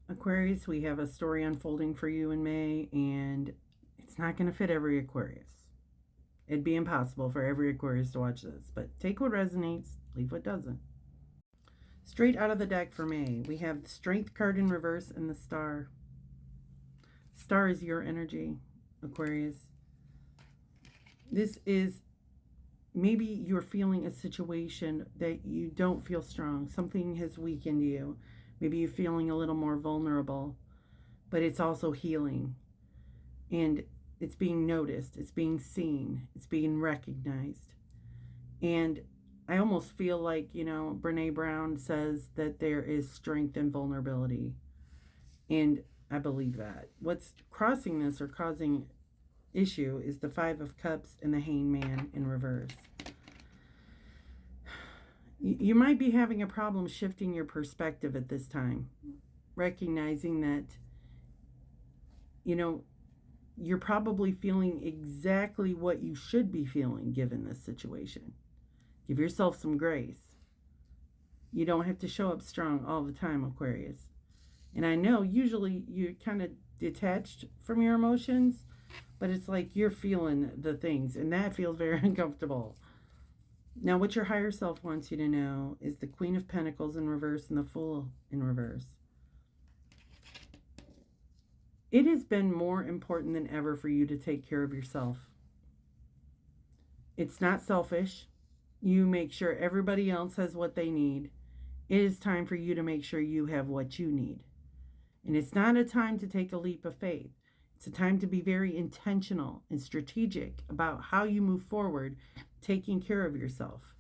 Aquarius, we have a story unfolding for you in May, and it's not going to fit every Aquarius. It'd be impossible for every Aquarius to watch this, but take what resonates, leave what doesn't. Straight out of the deck for May, we have the Strength card in reverse and the Star. Star is your energy, Aquarius. This is maybe you're feeling a situation that you don't feel strong. Something has weakened you. Maybe you're feeling a little more vulnerable, but it's also healing. And it's being noticed, it's being seen, it's being recognized. And I almost feel like, Brene Brown says that there is strength in vulnerability. And I believe that. What's crossing this or causing issue is the Five of Cups and the Hangman in reverse. You might be having a problem shifting your perspective at this time, recognizing that, you're probably feeling exactly what you should be feeling given this situation. Give yourself some grace. You don't have to show up strong all the time, Aquarius. And I know usually you're kind of detached from your emotions, but it's like you're feeling the things, and that feels very uncomfortable. Now, what your higher self wants you to know is the Queen of Pentacles in reverse and the Fool in reverse. It has been more important than ever for you to take care of yourself. It's not selfish. You make sure everybody else has what they need. It is time for you to make sure you have what you need. And it's not a time to take a leap of faith. It's a time to be very intentional and strategic about how you move forward, taking care of yourself.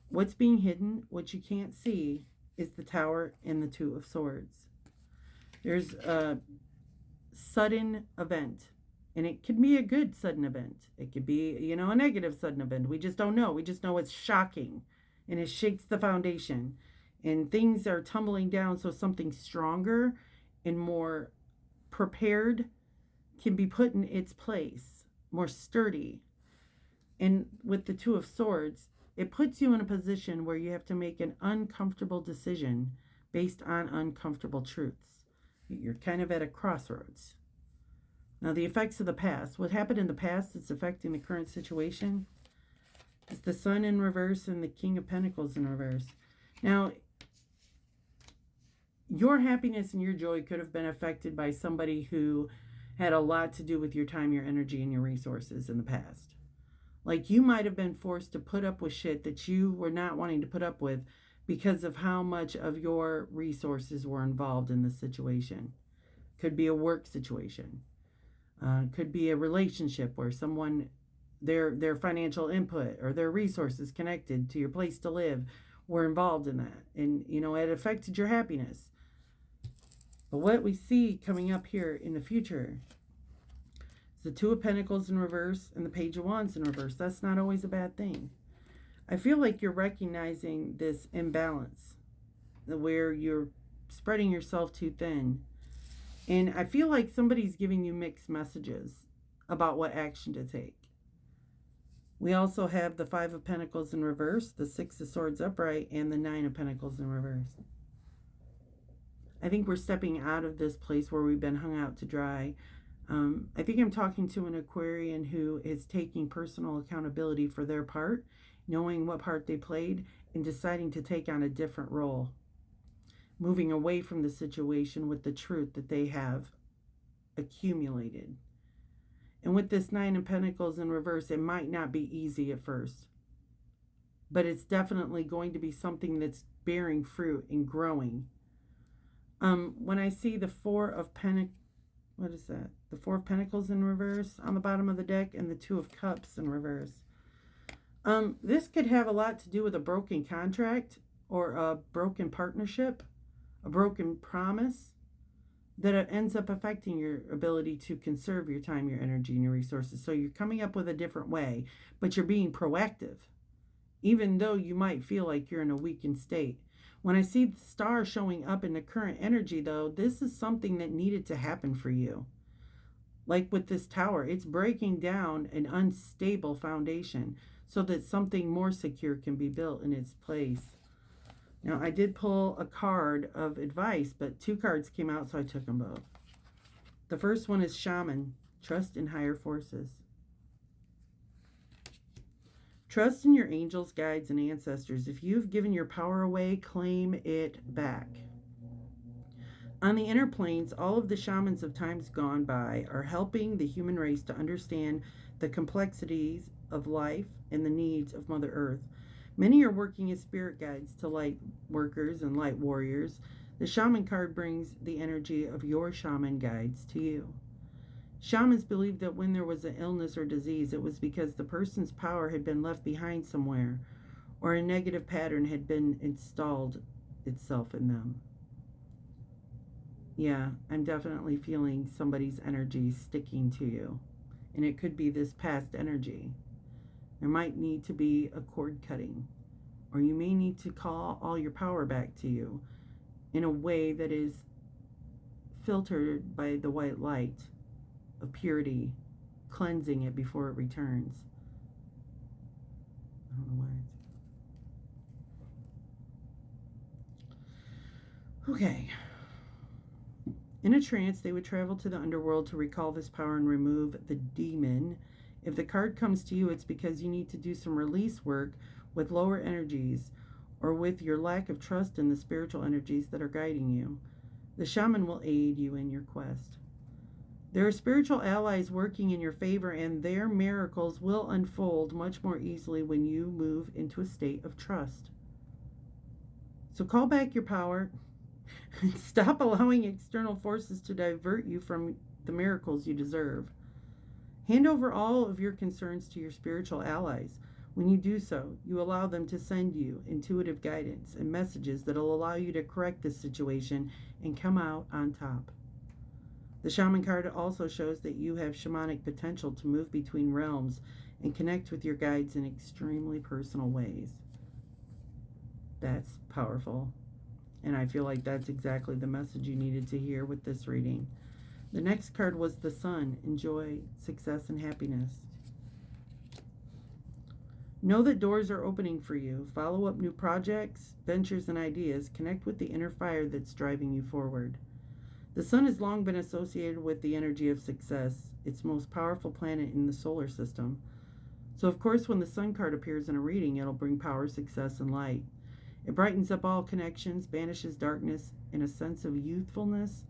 What's being hidden, what you can't see, is the Tower and the Two of Swords. There's a sudden event, and it could be a good sudden event. It could be, a negative sudden event. We just don't know. We just know it's shocking, and it shakes the foundation, and things are tumbling down, so something stronger and more prepared can be put in its place, more sturdy. And with the Two of Swords, it puts you in a position where you have to make an uncomfortable decision based on uncomfortable truths. You're kind of at a crossroads. Now, the effects of the past. What happened in the past that's affecting the current situation is the Sun in reverse and the King of Pentacles in reverse. Now, your happiness and your joy could have been affected by somebody who had a lot to do with your time, your energy, and your resources in the past. Like you might have been forced to put up with shit that you were not wanting to put up with because of how much of your resources were involved in this situation. Could be a work situation. Could be a relationship where someone, their financial input or their resources connected to your place to live were involved in that. And, it affected your happiness. But what we see coming up here in the future is the Two of Pentacles in reverse and the Page of Wands in reverse. That's not always a bad thing. I feel like you're recognizing this imbalance where you're spreading yourself too thin. And I feel like somebody's giving you mixed messages about what action to take. We also have the Five of Pentacles in reverse, the Six of Swords upright, and the Nine of Pentacles in reverse. I think we're stepping out of this place where we've been hung out to dry. I think I'm talking to an Aquarian who is taking personal accountability for their part, knowing what part they played, and deciding to take on a different role. Moving away from the situation with the truth that they have accumulated. And with this Nine of Pentacles in reverse, it might not be easy at first. But it's definitely going to be something that's bearing fruit and growing. When I see the Four of Pentacles, what is that? The Four of Pentacles in reverse on the bottom of the deck and the Two of Cups in reverse. This could have a lot to do with a broken contract or a broken partnership, a broken promise that it ends up affecting your ability to conserve your time, your energy, and your resources. So you're coming up with a different way, but you're being proactive, even though you might feel like you're in a weakened state. When I see the Star showing up in the current energy, though, this is something that needed to happen for you. Like with this Tower, it's breaking down an unstable foundation so that something more secure can be built in its place. Now, I did pull a card of advice, but 2 cards came out, so I took them both. The first one is Shaman, trust in higher forces. Trust in your angels, guides, and ancestors. If you've given your power away, claim it back. On the inner planes, all of the shamans of times gone by are helping the human race to understand the complexities of life and the needs of Mother Earth. Many are working as spirit guides to light workers and light warriors. The shaman card brings the energy of your shaman guides to you. Shamans believed that when there was an illness or disease, it was because the person's power had been left behind somewhere, or a negative pattern had been installed itself in them. Yeah, I'm definitely feeling somebody's energy sticking to you. And it could be this past energy. There might need to be a cord cutting. Or you may need to call all your power back to you in a way that is filtered by the white light of purity, cleansing it before it returns. I don't know why. Okay. In a trance, they would travel to the underworld to recall this power and remove the demon. If the card comes to you, it's because you need to do some release work with lower energies or with your lack of trust in the spiritual energies that are guiding you. The shaman will aid you in your quest. There are spiritual allies working in your favor, and their miracles will unfold much more easily when you move into a state of trust. So call back your power. Stop allowing external forces to divert you from the miracles you deserve. Hand over all of your concerns to your spiritual allies. When you do so, you allow them to send you intuitive guidance and messages that will allow you to correct this situation and come out on top. The shaman card also shows that you have shamanic potential to move between realms and connect with your guides in extremely personal ways. That's powerful. And I feel like that's exactly the message you needed to hear with this reading. The next card was the Sun. Enjoy success and happiness. Know that doors are opening for you. Follow up new projects, ventures, and ideas. Connect with the inner fire that's driving you forward. The Sun has long been associated with the energy of success. It's the most powerful planet in the solar system. So, of course, when the Sun card appears in a reading, it'll bring power, success, and light. It brightens up all connections, banishes darkness and a sense of youthfulness,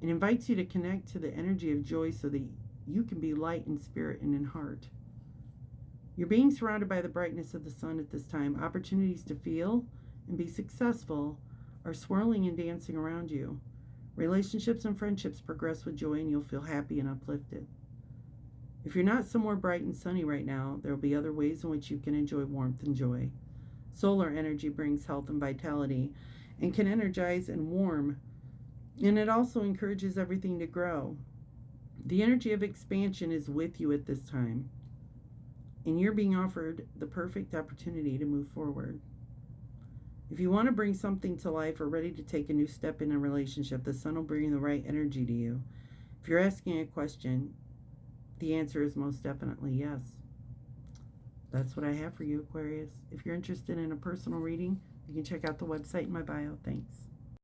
and invites you to connect to the energy of joy so that you can be light in spirit and in heart. You're being surrounded by the brightness of the sun at this time. Opportunities to feel and be successful are swirling and dancing around you. Relationships and friendships progress with joy, and you'll feel happy and uplifted. If you're not somewhere bright and sunny right now, there will be other ways in which you can enjoy warmth and joy. Solar energy brings health and vitality and can energize and warm, and it also encourages everything to grow. The energy of expansion is with you at this time, and you're being offered the perfect opportunity to move forward. If you want to bring something to life or ready to take a new step in a relationship, the sun will bring the right energy to you. If you're asking a question, the answer is most definitely yes. That's what I have for you, Aquarius. If you're interested in a personal reading, you can check out the website in my bio. Thanks.